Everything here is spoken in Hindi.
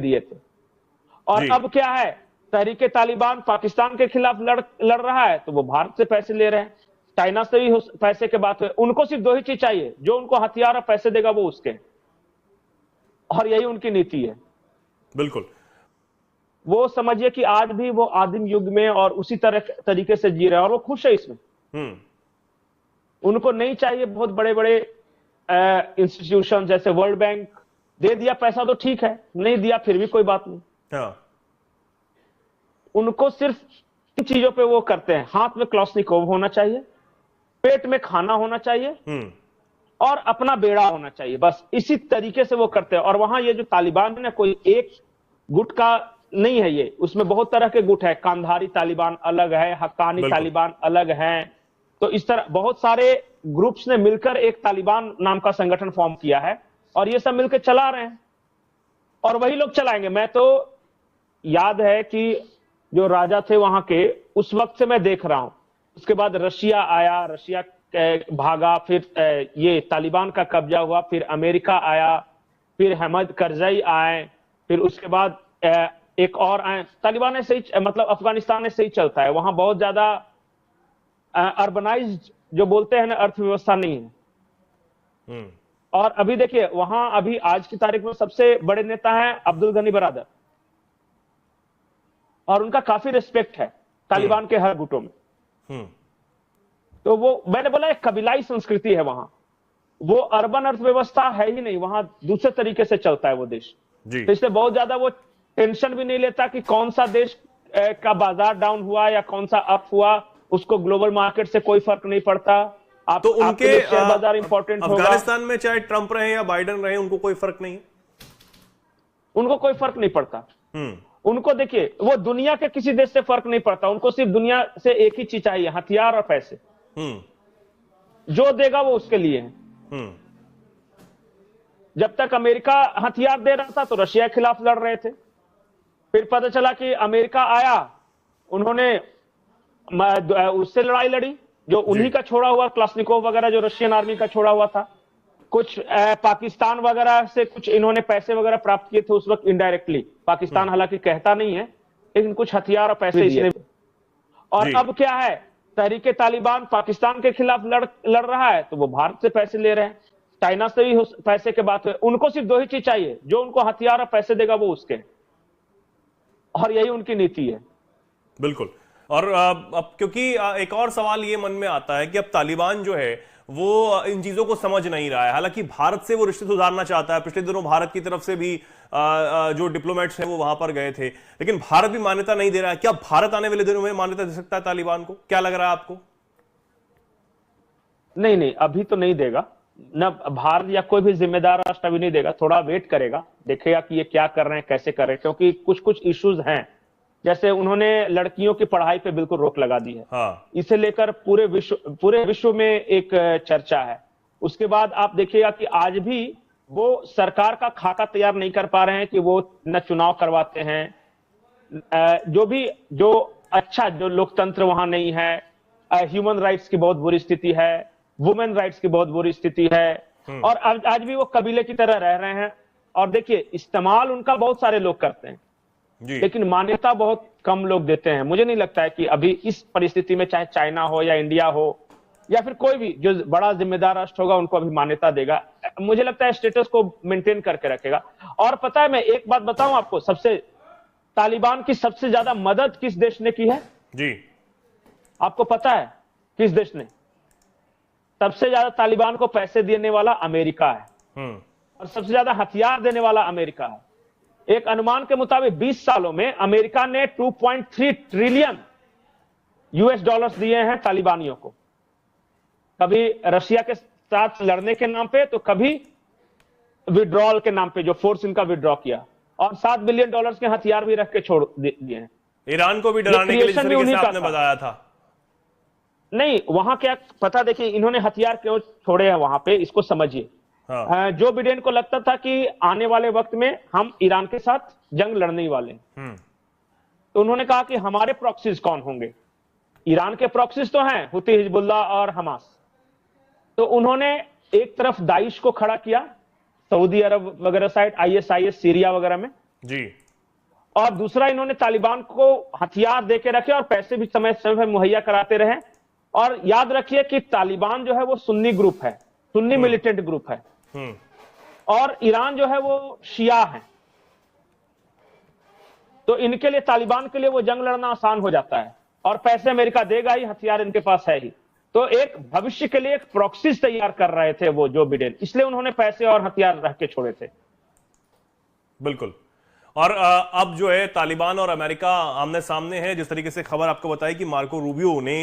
दिए थे। और अब क्या है, तहरीके तालिबान पाकिस्तान के खिलाफ लड़ रहा है तो वो भारत से पैसे ले रहे हैं, चाइना से भी पैसे के बात है। उनको सिर्फ दो ही चीज चाहिए, जो उनको हथियार और पैसे देगा वो उसके, और यही उनकी नीति है। बिल्कुल। वो समझिए कि आज भी वो आदिम युग में और उसी तरीके से जी रहे हैं और वो खुश है इसमें। उनको नहीं चाहिए बहुत बड़े बड़े इंस्टीट्यूशन जैसे वर्ल्ड बैंक। दे दिया पैसा तो ठीक है, नहीं दिया फिर भी कोई बात नहीं। हाँ। उनको सिर्फ इन चीजों पे वो करते हैं, हाथ में क्लास्निकोव होना चाहिए, पेट में खाना होना चाहिए और अपना बेड़ा होना चाहिए, बस इसी तरीके से वो करते हैं। और वहां ये जो तालिबान है ना, कोई एक गुट का नहीं है, ये उसमें बहुत तरह के गुट है। कांधारी तालिबान अलग है, हक्कानी तालिबान अलग है। तो इस तरह बहुत सारे ग्रुप्स ने मिलकर एक तालिबान नाम का संगठन फॉर्म किया है और ये सब मिलकर चला रहे हैं और वही लोग चलाएंगे। मैं तो याद है कि जो राजा थे वहां के, उस वक्त से मैं देख रहा हूं। उसके बाद रशिया आया, रशिया भागा, फिर ये तालिबान का कब्जा हुआ, फिर अमेरिका आया, फिर हमद करजई आए, फिर उसके बाद एक और आए। तालिबान ऐसे ही, मतलब अफगानिस्तान ऐसे ही चलता है। वहां बहुत ज्यादा अर्बनाइज्ड जो बोलते हैं ना, अर्थव्यवस्था नहीं है। और अभी देखिए वहां अभी आज की तारीख में सबसे बड़े नेता हैं अब्दुल गनी बरादर, और उनका काफी रिस्पेक्ट है तालिबान के हर गुटों में। तो वो मैंने बोला एक कबीलाई संस्कृति है वहां, वो अर्बन अर्थव्यवस्था है ही नहीं, वहां दूसरे तरीके से चलता है वो देश। तो इसलिए बहुत ज्यादा वो टेंशन भी नहीं लेता कि कौन सा देश का बाजार डाउन हुआ या कौन सा अप हुआ, उसको ग्लोबल मार्केट से कोई फर्क नहीं पड़ता। तो उनके शेयर बाजार इंपॉर्टेंट होगा। अफगानिस्तान में चाहे ट्रंप रहे या बाइडेन रहे, उनको कोई फर्क नहीं, उनको कोई फर्क नहीं पड़ता। उनको देखिए, वो दुनिया के किसी देश से फर्क नहीं पड़ता, उनको सिर्फ दुनिया से एक ही चीज चाहिए, हथियार और पैसे। जो देगा वो उसके लिए है। जब तक अमेरिका हथियार दे रहा था तो रशिया के खिलाफ लड़ रहे थे, फिर पता चला कि अमेरिका आया, उन्होंने उससे लड़ाई लड़ी, जो उन्हीं का छोड़ा हुआ क्लास्निकोव वगैरह, जो रशियन आर्मी का छोड़ा हुआ था। कुछ पाकिस्तान वगैरह से कुछ इन्होंने पैसे वगैरह प्राप्त किए थे उस वक्त इनडायरेक्टली। पाकिस्तान हालांकि कहता नहीं है, लेकिन कुछ हथियार और पैसे इसने। और अब क्या है, तहरीके तालिबान पाकिस्तान के खिलाफ लड़ रहा है तो वो भारत से पैसे ले रहे हैं, चाइना से भी पैसे के बात है। उनको सिर्फ दो ही चीज चाहिए, जो उनको हथियार और पैसे देगा वो उसके, और यही उनकी नीति है। बिल्कुल। और अब क्योंकि एक और सवाल ये मन में आता है कि अब तालिबान जो है वो इन चीजों को समझ नहीं रहा है। हालांकि भारत से वो रिश्ते सुधारना चाहता है, पिछले दिनों भारत की तरफ से भी जो डिप्लोमेट्स हैं वो वहां पर गए थे, लेकिन भारत भी मान्यता नहीं दे रहा है। क्या भारत आने वाले दिनों में मान्यता दे सकता है तालिबान को? क्या लग रहा है आपको? नहीं नहीं, अभी तो नहीं देगा न भारत, या कोई भी जिम्मेदार राष्ट्र अभी नहीं देगा। थोड़ा वेट करेगा, देखेगा कि ये क्या कर रहे हैं, कैसे कर रहे हैं, क्योंकि कुछ कुछ इश्यूज हैं। जैसे उन्होंने लड़कियों की पढ़ाई पे बिल्कुल रोक लगा दी है। इसे लेकर पूरे विश्व में एक चर्चा है। उसके बाद आप देखिएगा कि आज भी वो सरकार का खाका तैयार नहीं कर पा रहे हैं कि वो न चुनाव करवाते हैं, जो अच्छा जो लोकतंत्र वहां नहीं है। ह्यूमन राइट्स की बहुत बुरी स्थिति है, वुमेन राइट्स की बहुत बुरी स्थिति है, और आज भी वो कबीले की तरह रह रहे हैं। और देखिए, इस्तेमाल उनका बहुत सारे लोग करते हैं, लेकिन मान्यता बहुत कम लोग देते हैं। मुझे नहीं लगता है कि अभी इस परिस्थिति में चाहे चाइना हो या इंडिया हो या फिर कोई भी जो बड़ा जिम्मेदार राष्ट्र होगा उनको अभी मान्यता देगा। मुझे लगता है स्टेटस को मेंटेन करके रखेगा। और पता है, मैं एक बात बताऊं आपको, तालिबान की सबसे ज्यादा मदद किस देश ने की है जी? आपको पता है किस देश ने? सबसे ज्यादा तालिबान को पैसे देने वाला अमेरिका है, और सबसे ज्यादा हथियार देने वाला अमेरिका है। एक अनुमान के मुताबिक 20 सालों में अमेरिका ने 2.3 ट्रिलियन यूएस डॉलर्स दिए हैं तालिबानियों को, कभी रशिया के साथ लड़ने के नाम पे तो कभी विड्रॉल के नाम पे, जो फोर्स इनका विड्रॉ किया, और $7 बिलियन के हथियार भी रख के छोड़ दिए हैं। ईरान को भी डराने के लिए जिस तरीके से आपने बताया था। नहीं, वहां क्या पता, देखिए इन्होंने हथियार क्यों छोड़े हैं वहां पे, इसको समझिए। जो बिडेन को लगता था कि आने वाले वक्त में हम ईरान के साथ जंग लड़ने वाले हैं, तो उन्होंने कहा कि हमारे प्रॉक्सीज कौन होंगे? ईरान के प्रॉक्सीज तो हैं, हुती, हिजबुल्लाह और हमास। तो उन्होंने एक तरफ दाइश को खड़ा किया, सऊदी अरब वगैरह साइड, ISIS सीरिया वगैरह में, जी। और दूसरा, इन्होंने तालिबान को हथियार देके रखे और पैसे भी समय समय मुहैया कराते रहे। और याद रखिए कि तालिबान जो है वो सुन्नी ग्रुप है, सुन्नी मिलिटेंट ग्रुप है, हम्म। और ईरान जो है वो शिया है। तो इनके लिए, तालिबान के लिए वो जंग लड़ना आसान हो जाता है, और पैसे अमेरिका देगा ही, हथियार इनके पास है ही। तो एक भविष्य के लिए एक प्रॉक्सीज तैयार कर रहे थे वो जो बिडेन, इसलिए उन्होंने पैसे और हथियार रख के छोड़े थे। बिल्कुल। और अब जो है तालिबान और अमेरिका आमने सामने है। जिस तरीके से खबर आपको बताई कि मार्को रूबियो ने